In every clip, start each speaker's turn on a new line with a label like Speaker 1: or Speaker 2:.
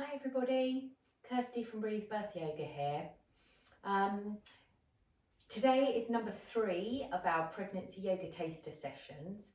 Speaker 1: Hi everybody, Kirsty from Breathe Birth Yoga here. Today is number 3 of our pregnancy yoga taster sessions.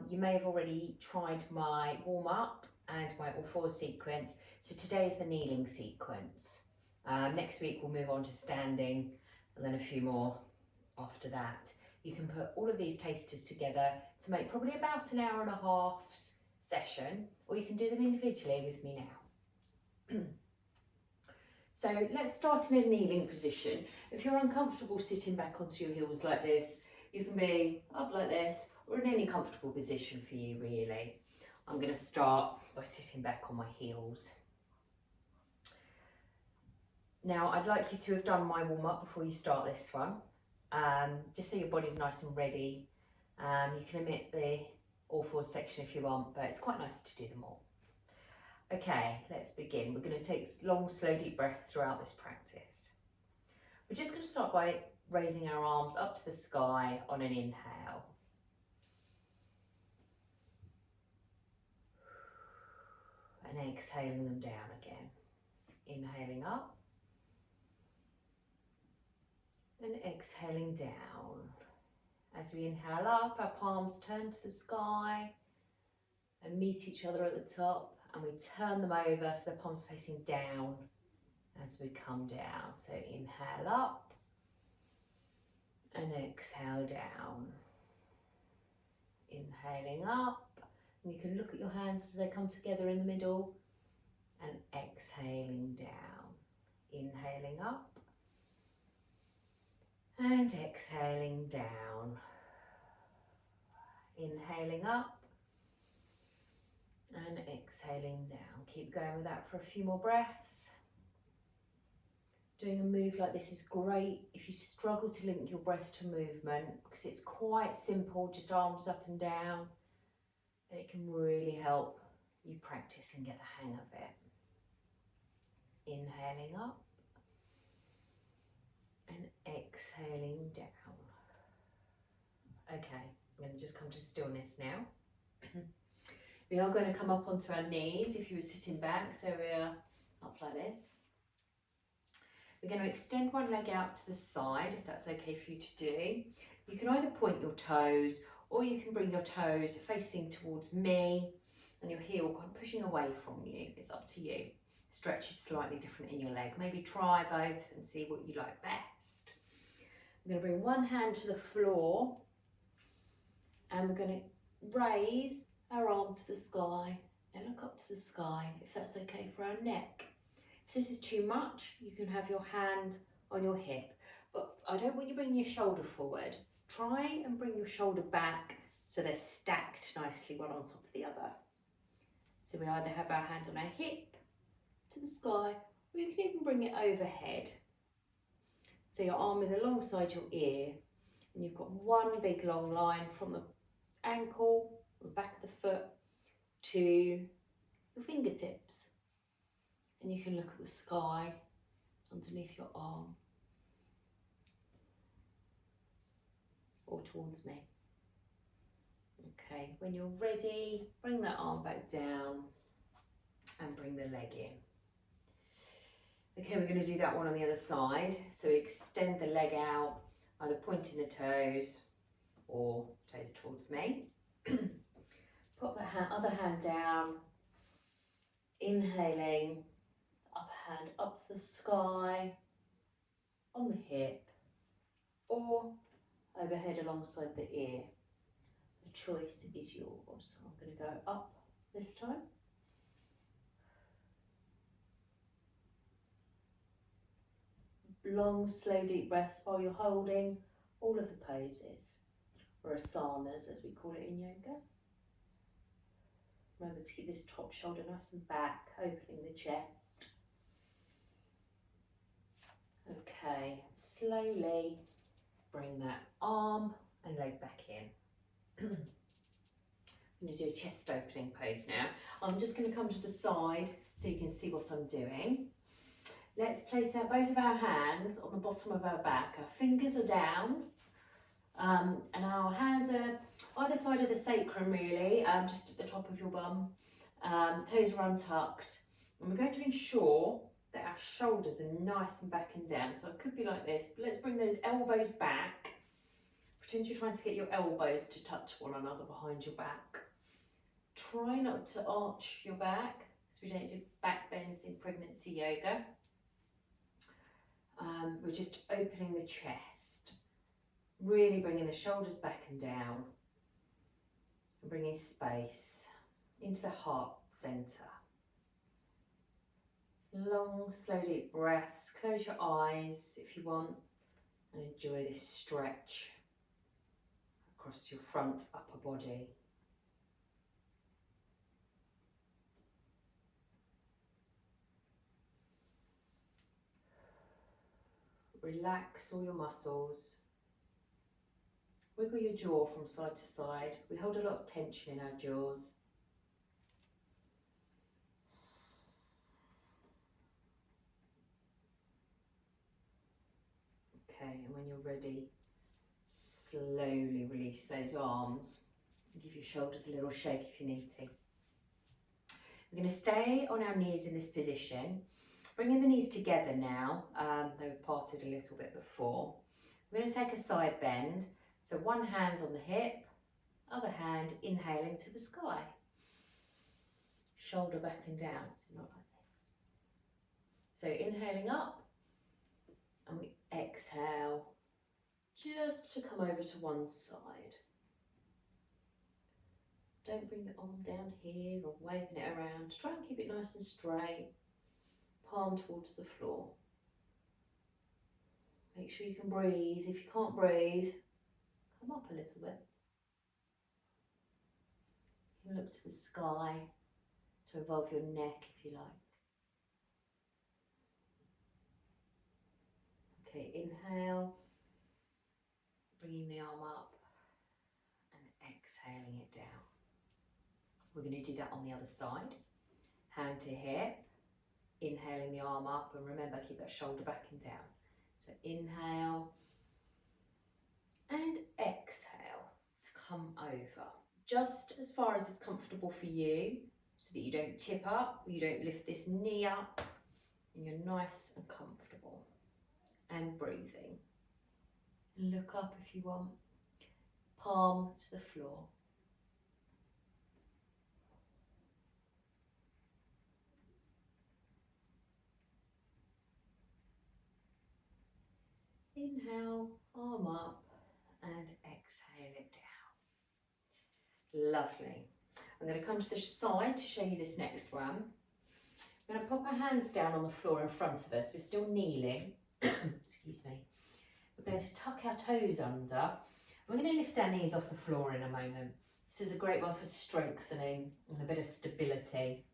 Speaker 1: You may have already tried my warm-up and my all four sequence, so today is the kneeling sequence. Next week we'll move on to standing and then a few more after that. You can put all of these tasters together to make probably about an hour and a half's session, or you can do them individually with me now. So let's start in a kneeling position. If you're uncomfortable sitting back onto your heels like this, you can be up like this or in any comfortable position for you really. I'm going to start by sitting back on my heels. Now I'd like you to have done my warm up before you start this one, just so your body's nice and ready. You can omit the all fours section if you want, but it's quite nice to do them all. Okay, let's begin. We're going to take long, slow, deep breaths throughout this practice. We're just going to start by raising our arms up to the sky on an inhale. And exhaling them down again. Inhaling up. And exhaling down. As we inhale up, our palms turn to the sky and meet each other at the top. And we turn them over so the palms facing down as we come down. So inhale up and exhale down. Inhaling up, and you can look at your hands as they come together in the middle, and exhaling down. Inhaling up and exhaling down. Inhaling up and exhaling down. Keep going with that for a few more breaths. Doing a move like this is great if you struggle to link your breath to movement, because it's quite simple, just arms up and down, and it can really help you practice and get the hang of it. Inhaling up and exhaling down. Okay, I'm going to just come to stillness now. We are going to come up onto our knees if you were sitting back, so we're up like this. We're going to extend one leg out to the side, if that's okay for you to do. You can either point your toes, or you can bring your toes facing towards me and your heel kind of pushing away from you. It's up to you. Stretch is slightly different in your leg. Maybe try both and see what you like best. I'm going to bring one hand to the floor, and we're going to raise our arm to the sky and look up to the sky, if that's okay for our neck. If this is too much, you can have your hand on your hip, but I don't want you bringing your shoulder forward. Try and bring your shoulder back so they're stacked nicely one on top of the other. So we either have our hand on our hip to the sky, or you can even bring it overhead. So your arm is alongside your ear, and you've got one big long line from the ankle, the back of the foot, to your fingertips. And you can look at the sky underneath your arm, or towards me. Okay, when you're ready, bring that arm back down and bring the leg in. Okay, we're going to do that one on the other side. So extend the leg out, either pointing the toes or toes towards me. Put the other hand down, inhaling, upper hand up to the sky, on the hip, or overhead alongside the ear. The choice is yours. I'm going to go up this time. Long, slow, deep breaths while you're holding all of the poses, or asanas as we call it in yoga. Remember to keep this top shoulder nice and back, opening the chest. Okay, slowly bring that arm and leg back in. I'm going to do a chest opening pose now. I'm just going to come to the side so you can see what I'm doing. Let's place out both of our hands on the bottom of our back. Our fingers are down, and our hands are either side of the sacrum really, just at the top of your bum. Toes are untucked. And we're going to ensure that our shoulders are nice and back and down. So it could be like this, but let's bring those elbows back. Pretend you're trying to get your elbows to touch one another behind your back. Try not to arch your back, because we don't do back bends in pregnancy yoga. We're just opening the chest, really bringing the shoulders back and down, and bringing space into the heart centre. Long, slow, deep breaths. Close your eyes if you want, and enjoy this stretch across your front upper body. Relax all your muscles. Wiggle your jaw from side to side. We hold a lot of tension in our jaws. Okay, and when you're ready, slowly release those arms. Give your shoulders a little shake if you need to. We're going to stay on our knees in this position. Bringing the knees together now. They were parted a little bit before. We're going to take a side bend. So one hand on the hip, other hand inhaling to the sky. Shoulder back and down, so not like this. So inhaling up, and we exhale just to come over to one side. Don't bring the arm down here or waving it around. Try and keep it nice and straight. Palm towards the floor. Make sure you can breathe. If you can't breathe, come up a little bit. You can look to the sky to involve your neck if you like. Okay, inhale, bringing the arm up and exhaling it down. We're going to do that on the other side. Hand to hip, inhaling the arm up, and remember, keep that shoulder back and down. So inhale and exhale to come over. Just as far as is comfortable for you, so that you don't tip up, you don't lift this knee up, and you're nice and comfortable. And breathing. Look up if you want. Palm to the floor. Inhale, arm up, and exhale it down. Lovely. I'm going to come to the side to show you this next one. I'm going to pop our hands down on the floor in front of us. We're still kneeling. Excuse me. We're going to tuck our toes under. We're going to lift our knees off the floor in a moment. This is a great one for strengthening and a bit of stability.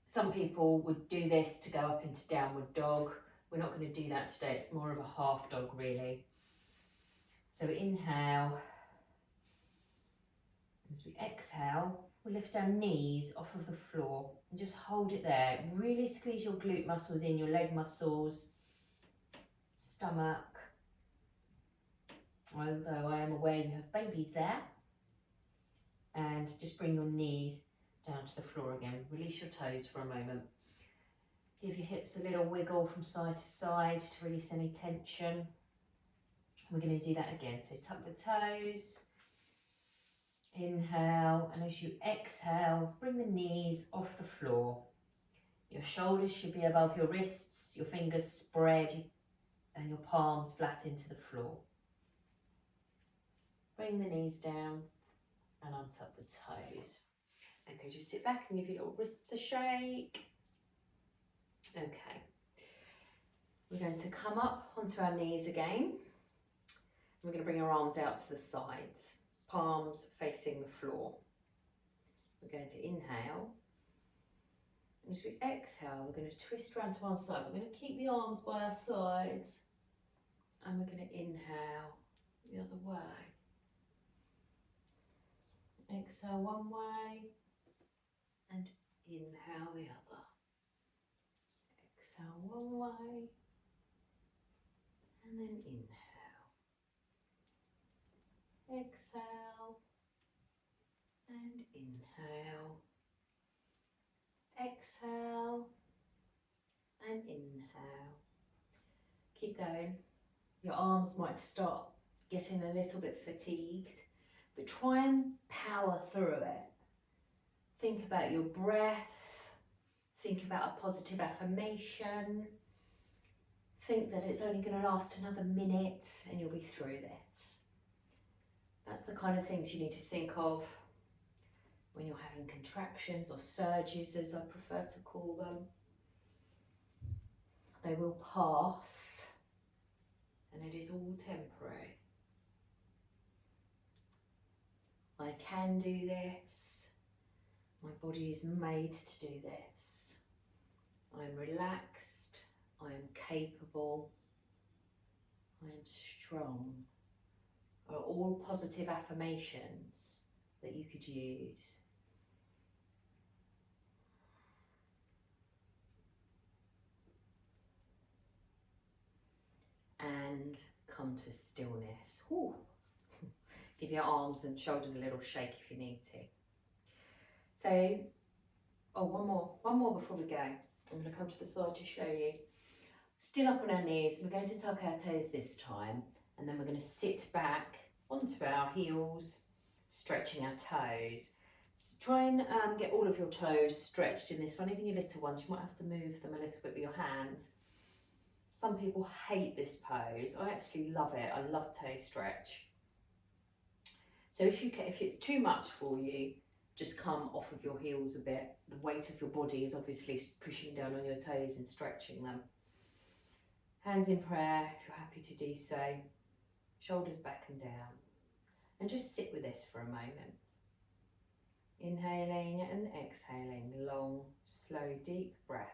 Speaker 1: Some people would do this to go up into downward dog. We're not going to do that today. It's more of a half dog really. So inhale. As we exhale, we'll lift our knees off of the floor and just hold it there. Really squeeze your glute muscles in, your leg muscles, stomach. Although I am aware you have babies there. And just bring your knees down to the floor again. Release your toes for a moment. Give your hips a little wiggle from side to side to release any tension. We're going to do that again. So tuck the toes. Inhale, and as you exhale, bring the knees off the floor. Your shoulders should be above your wrists, your fingers spread, and your palms flat into the floor. Bring the knees down and untuck the toes. Okay, just sit back and give your little wrists a shake. Okay, we're going to come up onto our knees again. We're going to bring our arms out to the sides, palms facing the floor. We're going to inhale. And as we exhale, we're going to twist around to one side. We're going to keep the arms by our sides. And we're going to inhale the other way. Exhale one way. And inhale the other. Exhale one way. And then inhale. Exhale and inhale exhale and inhale. Keep going. Your arms might start getting a little bit fatigued, but try and power through it. Think about your breath, think about a positive affirmation, think that it's only going to last another minute and you'll be through this. That's the kind of things you need to think of when you're having contractions or surges, as I prefer to call them. They will pass, and it is all temporary. I can do this. My body is made to do this. I'm relaxed. I am capable. I am strong. Are all positive affirmations that you could use. And come to stillness. Ooh. Give your arms and shoulders a little shake if you need to. So, one more before we go. I'm going to come to the side to show you. Still up on our knees, we're going to tuck our toes this time, and then we're going to sit back onto our heels, stretching our toes. So try and get all of your toes stretched in this one, even your little ones. You might have to move them a little bit with your hands. Some people hate this pose. I actually love it. I love toe stretch. So if it's too much for you, just come off of your heels a bit. The weight of your body is obviously pushing down on your toes and stretching them. Hands in prayer if you're happy to do so. Shoulders back and down. And just sit with this for a moment. Inhaling and exhaling, long, slow, deep breaths.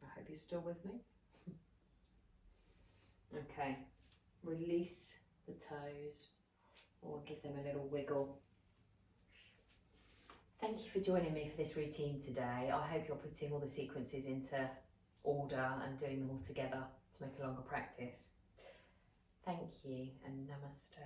Speaker 1: I hope you're still with me. Okay, release the toes or give them a little wiggle. Thank you for joining me for this routine today. I hope you're putting all the sequences into order and doing them all together to make a longer practice. Thank you and namaste.